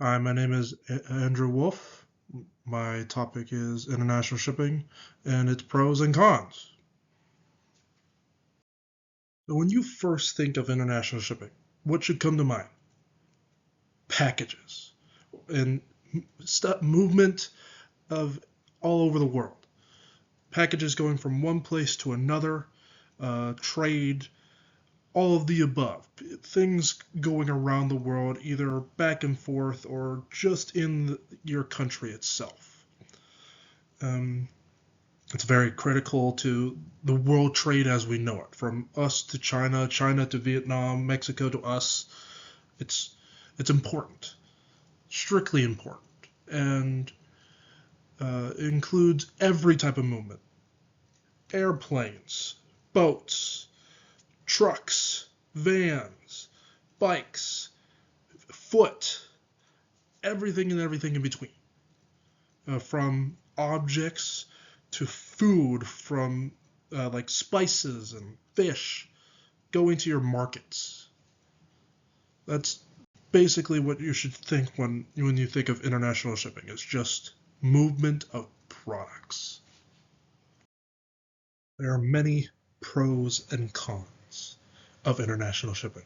Hi, my name is Andrew Wolf. My topic is international shipping and its pros and cons. So when you first think of international shipping, what should come to mind? Packages and movement of all over the world. Packages going from one place to another, trade, all of the above. Things going around the world, either back and forth or just in your country itself. Um, It's very critical to the world trade as we know it, from us to China, China to Vietnam, Mexico to us. It's it's important, strictly important, and it includes every type of movement: airplanes, boats, trucks, vans, bikes, foot, everything and everything in between, from objects to food, from like spices and fish going to your markets. That's basically what you should think when you think of international shipping. It's just movement of products. There are many pros and cons of international shipping.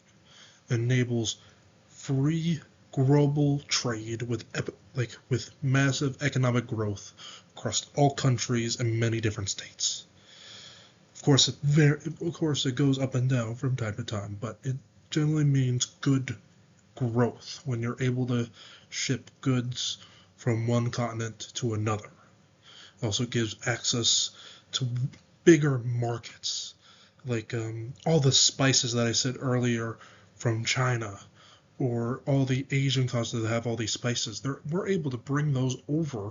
It enables free global trade with massive economic growth across all countries and many different states. Of course, it goes up and down from time to time, but it generally means good growth when you're able to ship goods from one continent to another. It also gives access to bigger markets, like all the spices that I said earlier from China, or all the Asian countries that have all these spices. We're able to bring those over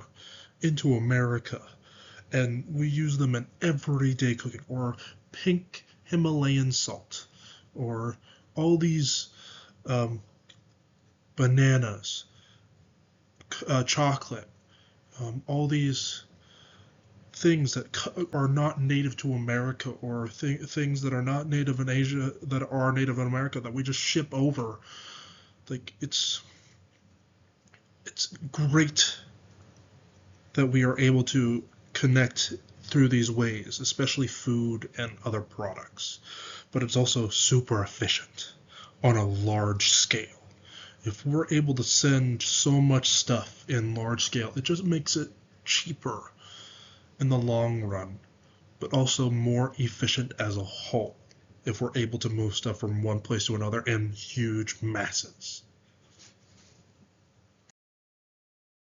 into America, and we use them in everyday cooking, or pink Himalayan salt, or all these um, bananas, chocolate, all these things that are not native to America, or things that are not native in Asia that are native in America that we just ship over. Like it's great that we are able to connect through these ways, especially food and other products. But it's also super efficient on a large scale. If we're able to send so much stuff in large scale, it just makes it cheaper in the long run, but also more efficient as a whole if we're able to move stuff from one place to another in huge masses.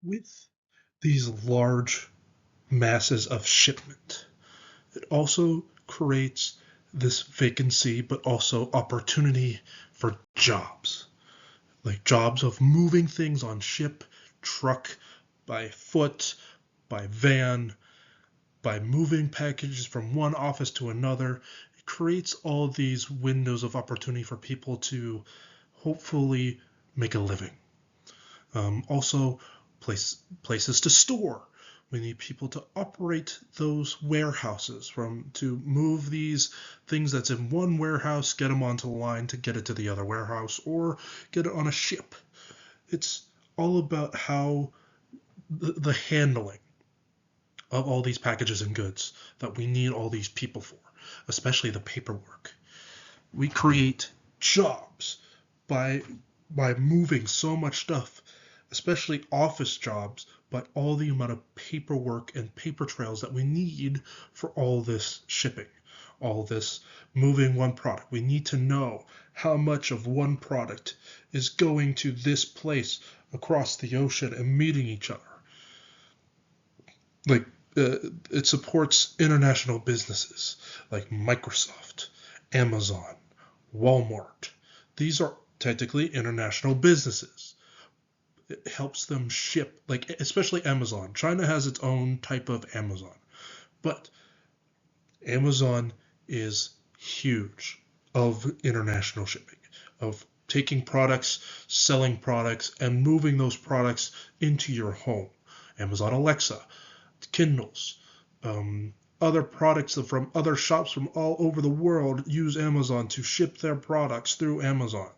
With these large masses of shipment, it also creates this vacancy, but also opportunity for jobs, like jobs of moving things on ship, truck, by foot, by van, by moving packages from one office to another. It creates all these windows of opportunity for people to hopefully make a living. Also, places to store. We need people to operate those warehouses, to move these things that's in one warehouse, get them onto the line to get it to the other warehouse, or get it on a ship. It's all about how the handling of all these packages and goods that we need all these people for, especially the paperwork. We create jobs by moving so much stuff, especially office jobs, but all the amount of paperwork and paper trails that we need for all this shipping, all this moving one product. We need to know how much of one product is going to this place across the ocean and meeting each other. Like it supports international businesses like Microsoft, Amazon, Walmart. These are technically international businesses. It helps them ship, like especially Amazon. China has its own type of Amazon, but Amazon is huge of international shipping, of taking products, selling products, and moving those products into your home. Amazon Alexa, Kindles, other products from other shops from all over the world use Amazon to ship their products through Amazon.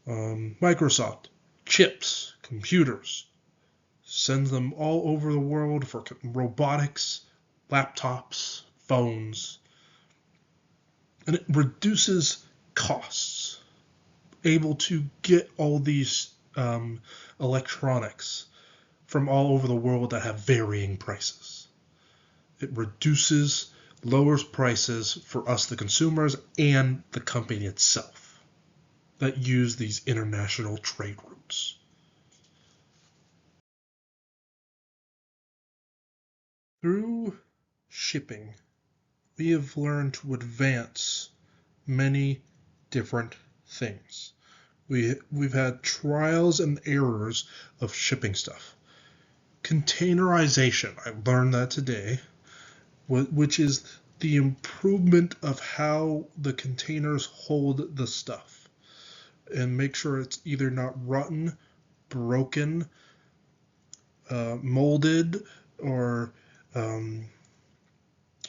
Microsoft, chips, computers, sends them all over the world for robotics, laptops, phones, and it reduces costs. Able to get all these electronics from all over the world that have varying prices. It lowers prices for us, the consumers, and the company itself that use these international trade routes. Through shipping, we have learned to advance many different things. We've had trials and errors of shipping stuff. Containerization, I learned that today, which is the improvement of how the containers hold the stuff and make sure it's either not rotten, broken, molded, or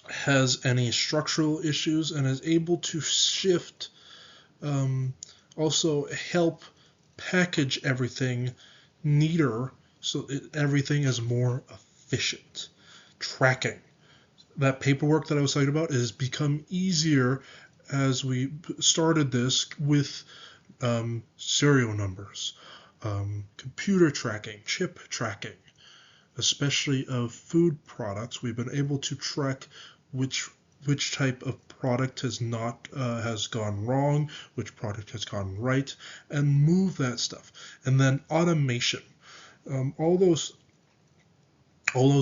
has any structural issues, and is able to shift, also help package everything neater so everything is more efficient. Tracking. That paperwork that I was talking about has become easier as we started this with serial numbers, computer tracking, chip tracking, especially of food products. We've been able to track which type of product has gone wrong, which product has gone right, and move that stuff. And then automation. All those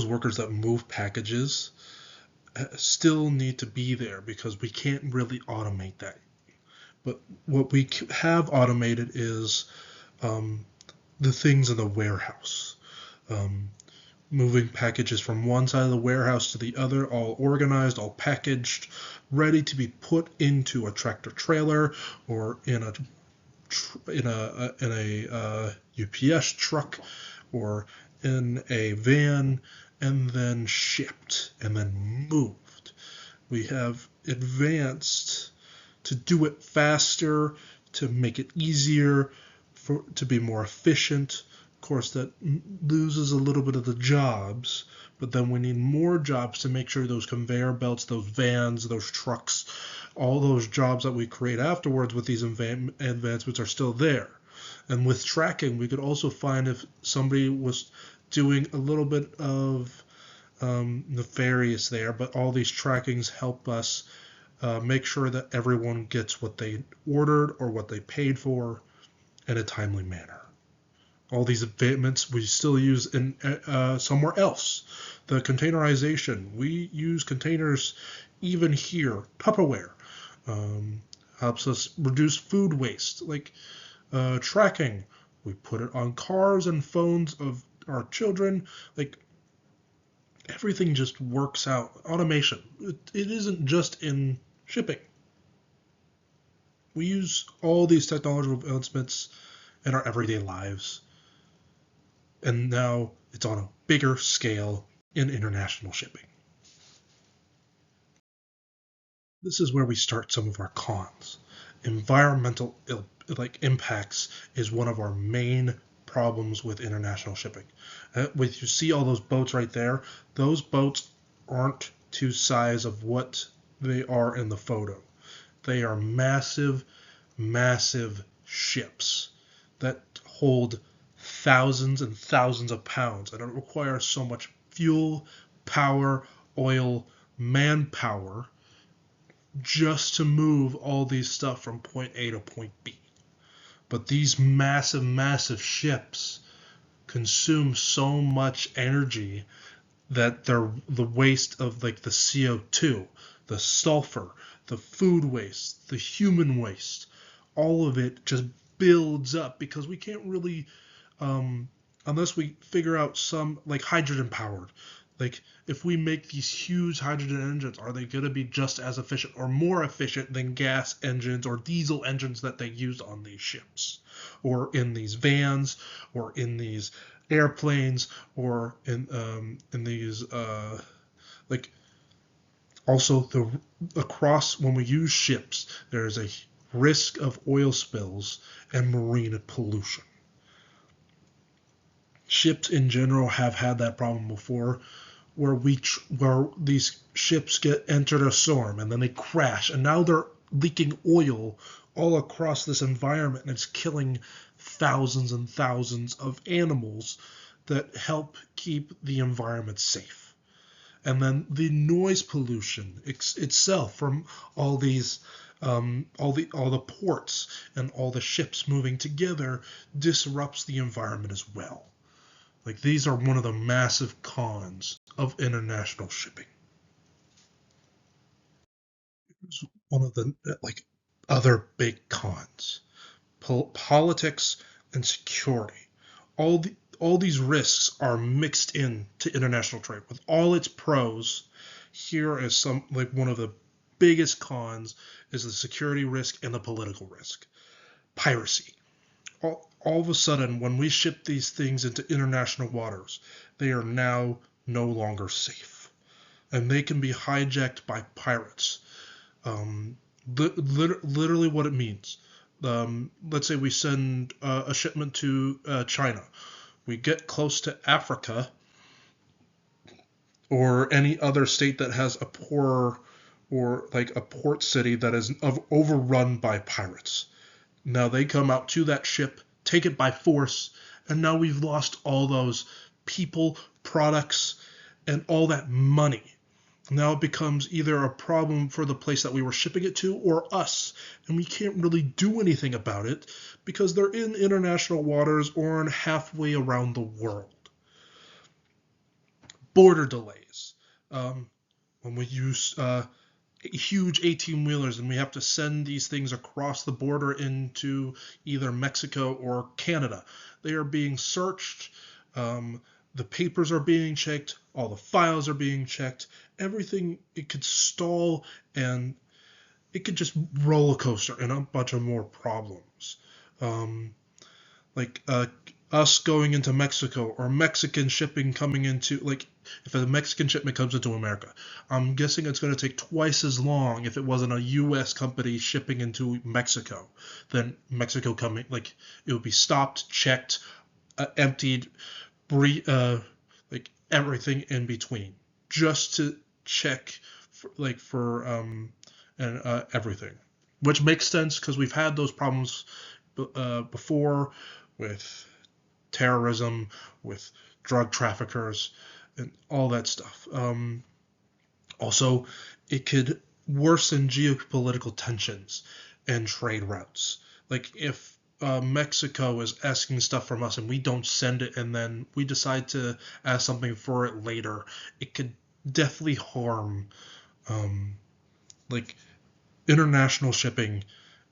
workers that move packages still need to be there because we can't really automate that. But what we have automated is the things in the warehouse. Moving packages from one side of the warehouse to the other, all organized, all packaged, ready to be put into a tractor trailer or in a UPS truck or in a van, and then shipped and then moved. We have advanced to do it faster, to make it easier, to be more efficient. Of course, that loses a little bit of the jobs, but then we need more jobs to make sure those conveyor belts, those vans, those trucks, all those jobs that we create afterwards with these advancements are still there. And with tracking, we could also find if somebody was doing a little bit of nefarious there, but all these trackings help us make sure that everyone gets what they ordered or what they paid for in a timely manner. All these advancements we still use in somewhere else. The containerization, we use containers even here. Tupperware helps us reduce food waste. Like tracking, we put it on cars and phones of our children. Like everything just works out. Automation, it isn't just in shipping. We use all these technological advancements in our everyday lives. And now it's on a bigger scale in international shipping. This is where we start some of our cons. Environmental impacts is one of our main problems with international shipping. You see all those boats right there, those boats aren't to size of what they are in the photo. They are massive, massive ships that hold thousands and thousands of pounds, and it requires so much fuel, power, oil, manpower just to move all these stuff from point A to point B. But these massive, massive ships consume so much energy that they're the waste of like the CO2, the sulfur, the food waste, the human waste, all of it just builds up because we can't really unless we figure out some like hydrogen powered. Like if we make these huge hydrogen engines, are they going to be just as efficient or more efficient than gas engines or diesel engines that they use on these ships or in these vans or in these airplanes or in these like also across when we use ships, there is a risk of oil spills and marine pollution. ships in general have had that problem before, where where these ships get entered a storm and then they crash, and now they're leaking oil all across this environment, and it's killing thousands and thousands of animals that help keep the environment safe. And then the noise pollution itself from all these all the ports and all the ships moving together disrupts the environment as well. Like, these are one of the massive cons of international shipping. It's one of the other big cons: politics and security. All these risks are mixed in to international trade. With all its pros, here is some one of the biggest cons is the security risk and the political risk. Piracy. All of a sudden, when we ship these things into international waters, they are now no longer safe, and they can be hijacked by pirates. Literally what it means. Let's say we send a shipment to China. We get close to Africa or any other state that has a poorer or a port city that is overrun by pirates. Now they come out to that ship, take it by force, and now we've lost all those people, products, and all that money. Now it becomes either a problem for the place that we were shipping it to or us, and we can't really do anything about it because they're in international waters or halfway around the world. Border delays. When we use huge 18-wheelers and we have to send these things across the border into either Mexico or Canada, they are being searched. The papers are being checked, all the files are being checked, everything. It could stall, and it could just roller coaster and a bunch of more problems. Us going into Mexico, or Mexican shipping coming into, if a Mexican shipment comes into America, I'm guessing it's going to take twice as long if it wasn't a U.S. company shipping into Mexico than Mexico coming. It would be stopped, checked, emptied, everything in between, just to check for everything, which makes sense because we've had those problems before with terrorism, with drug traffickers, and all that stuff. Also, it could worsen geopolitical tensions and trade routes. If Mexico is asking stuff from us and we don't send it, and then we decide to ask something for it later, it could definitely harm. International shipping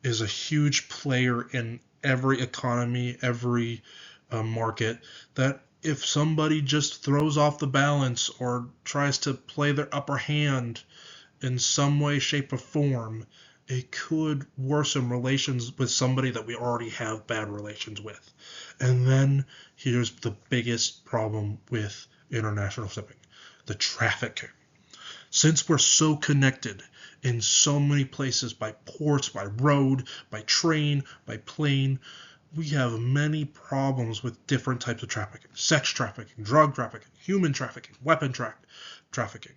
is a huge player in every economy, every market, that if somebody just throws off the balance or tries to play their upper hand in some way, shape, or form, it could worsen relations with somebody that we already have bad relations with. And then here's the biggest problem with international shipping: the trafficking. Since we're so connected in so many places, by ports, by road, by train, by plane, we have many problems with different types of trafficking: sex trafficking, drug trafficking, human trafficking, weapon trafficking.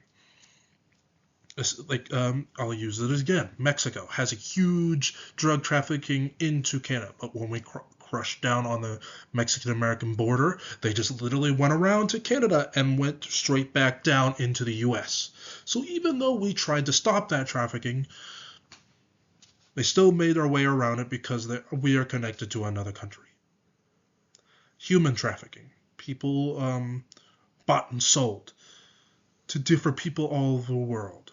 I'll use it again. Mexico has a huge drug trafficking into Canada, but when we crushed down on the Mexican-American border, they just literally went around to Canada and went straight back down into the U.S. So even though we tried to stop that trafficking, they still made their way around it because we are connected to another country. Human trafficking. People bought and sold to different people all over the world.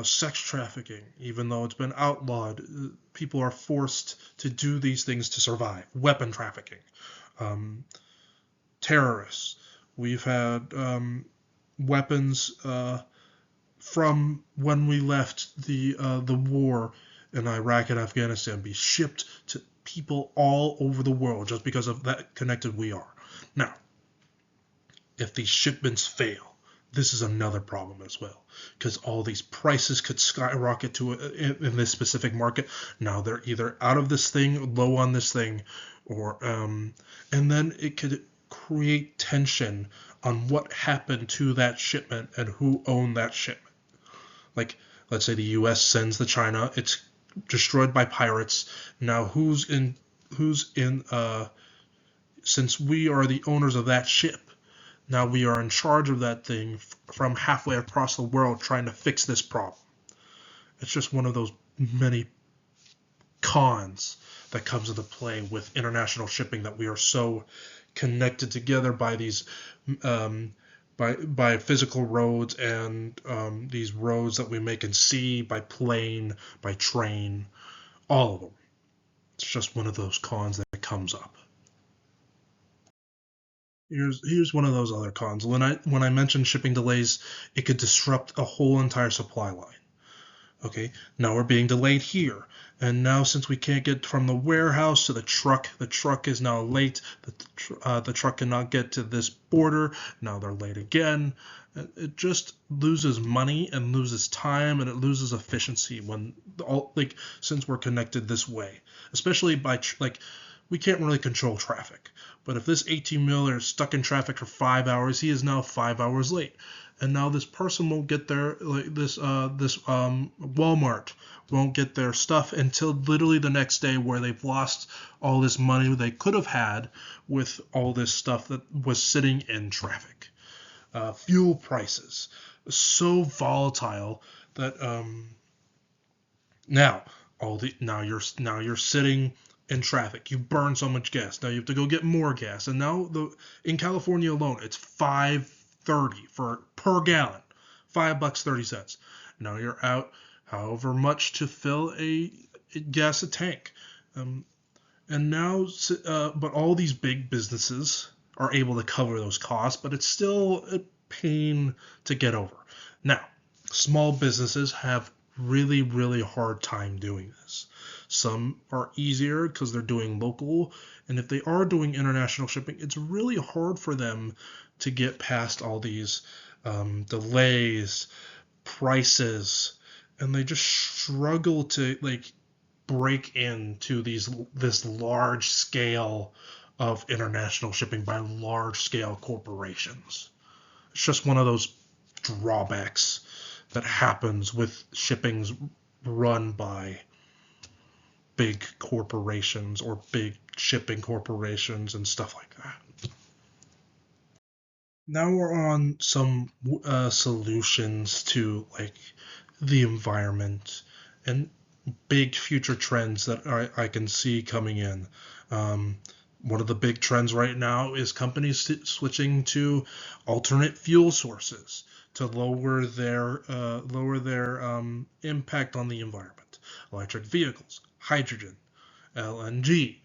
Sex trafficking, even though it's been outlawed, people are forced to do these things to survive. Weapon trafficking. Terrorists. We've had weapons from when we left the war in Iraq and Afghanistan be shipped to people all over the world just because of that connected we are. Now, if these shipments fail, this is another problem as well, because all these prices could skyrocket in this specific market. Now they're either out of this thing, low on this thing, or and then it could create tension on what happened to that shipment and who owned that shipment. Like, let's say the U.S. sends to China, it's destroyed by pirates. Now, since we are the owners of that ship, now we are in charge of that thing from halfway across the world trying to fix this problem. It's just one of those many cons that comes into play with international shipping, that we are so connected together by these by physical roads and these roads that we make in sea, by plane, by train, all of them. It's just one of those cons that comes up. Here's one of those other cons. When I mentioned shipping delays, it could disrupt a whole entire supply line. Okay, now we're being delayed here. And now, since we can't get from the warehouse to the truck is now late. The truck cannot get to this border. Now they're late again. It just loses money and loses time, and it loses efficiency since we're connected this way. Especially by we can't really control traffic. But if this 18-wheeler is stuck in traffic for 5 hours, he is now 5 hours late. And now this person won't get their Walmart won't get their stuff until literally the next day, where they've lost all this money they could have had with all this stuff that was sitting in traffic. Fuel prices so volatile that now you're sitting in traffic. You burn so much gas. Now you have to go get more gas. And now in California alone, it's $5.30 per gallon, $5.30. Now you're out however much to fill a tank. But all these big businesses are able to cover those costs, but it's still a pain to get over. Now, small businesses have really, really hard time doing this. Some are easier because they're doing local, and if they are doing international shipping, it's really hard for them to get past all these delays, prices, and they just struggle to break into this large scale of international shipping by large scale corporations. It's just one of those drawbacks that happens with shippings run by big corporations or big shipping corporations and stuff like that. Now we're on some solutions to the environment and big future trends that I can see coming in. One of the big trends right now is companies switching to alternate fuel sources to lower their impact on the environment. Electric vehicles, hydrogen, LNG.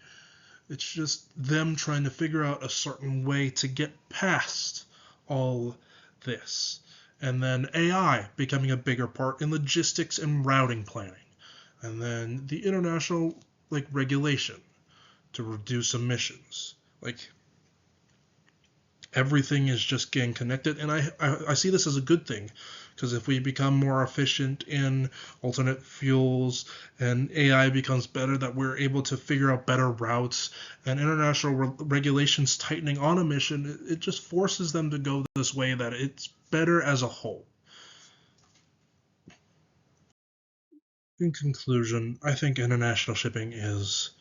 It's just them trying to figure out a certain way to get past all this. And then AI becoming a bigger part in logistics and routing planning. And then the international regulation to reduce emissions. Everything is just getting connected, and I see this as a good thing, because if we become more efficient in alternate fuels and AI becomes better, that we're able to figure out better routes, and international regulations tightening on emission, it just forces them to go this way, that it's better as a whole. In conclusion, I think international shipping is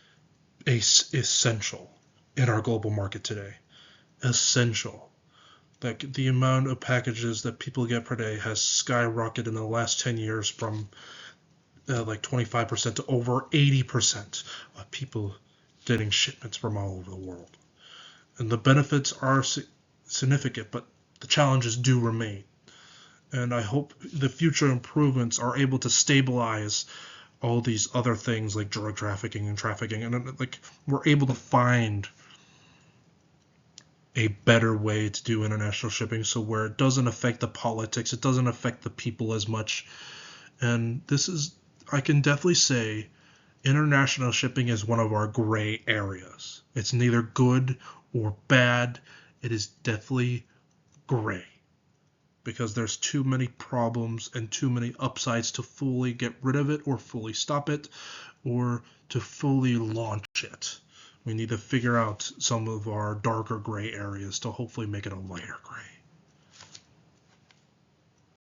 essential in our global market today. Essential. The amount of packages that people get per day has skyrocketed in the last 10 years from 25% to over 80% of people getting shipments from all over the world. And the benefits are significant, but the challenges do remain. And I hope the future improvements are able to stabilize all these other things like drug trafficking, and we're able to find a better way to do international shipping, so where it doesn't affect the politics, it doesn't affect the people as much. And I can definitely say, international shipping is one of our gray areas. It's neither good or bad. It is definitely gray, because there's too many problems and too many upsides to fully get rid of it or fully stop it or to fully launch it. We need to figure out some of our darker gray areas to hopefully make it a lighter gray.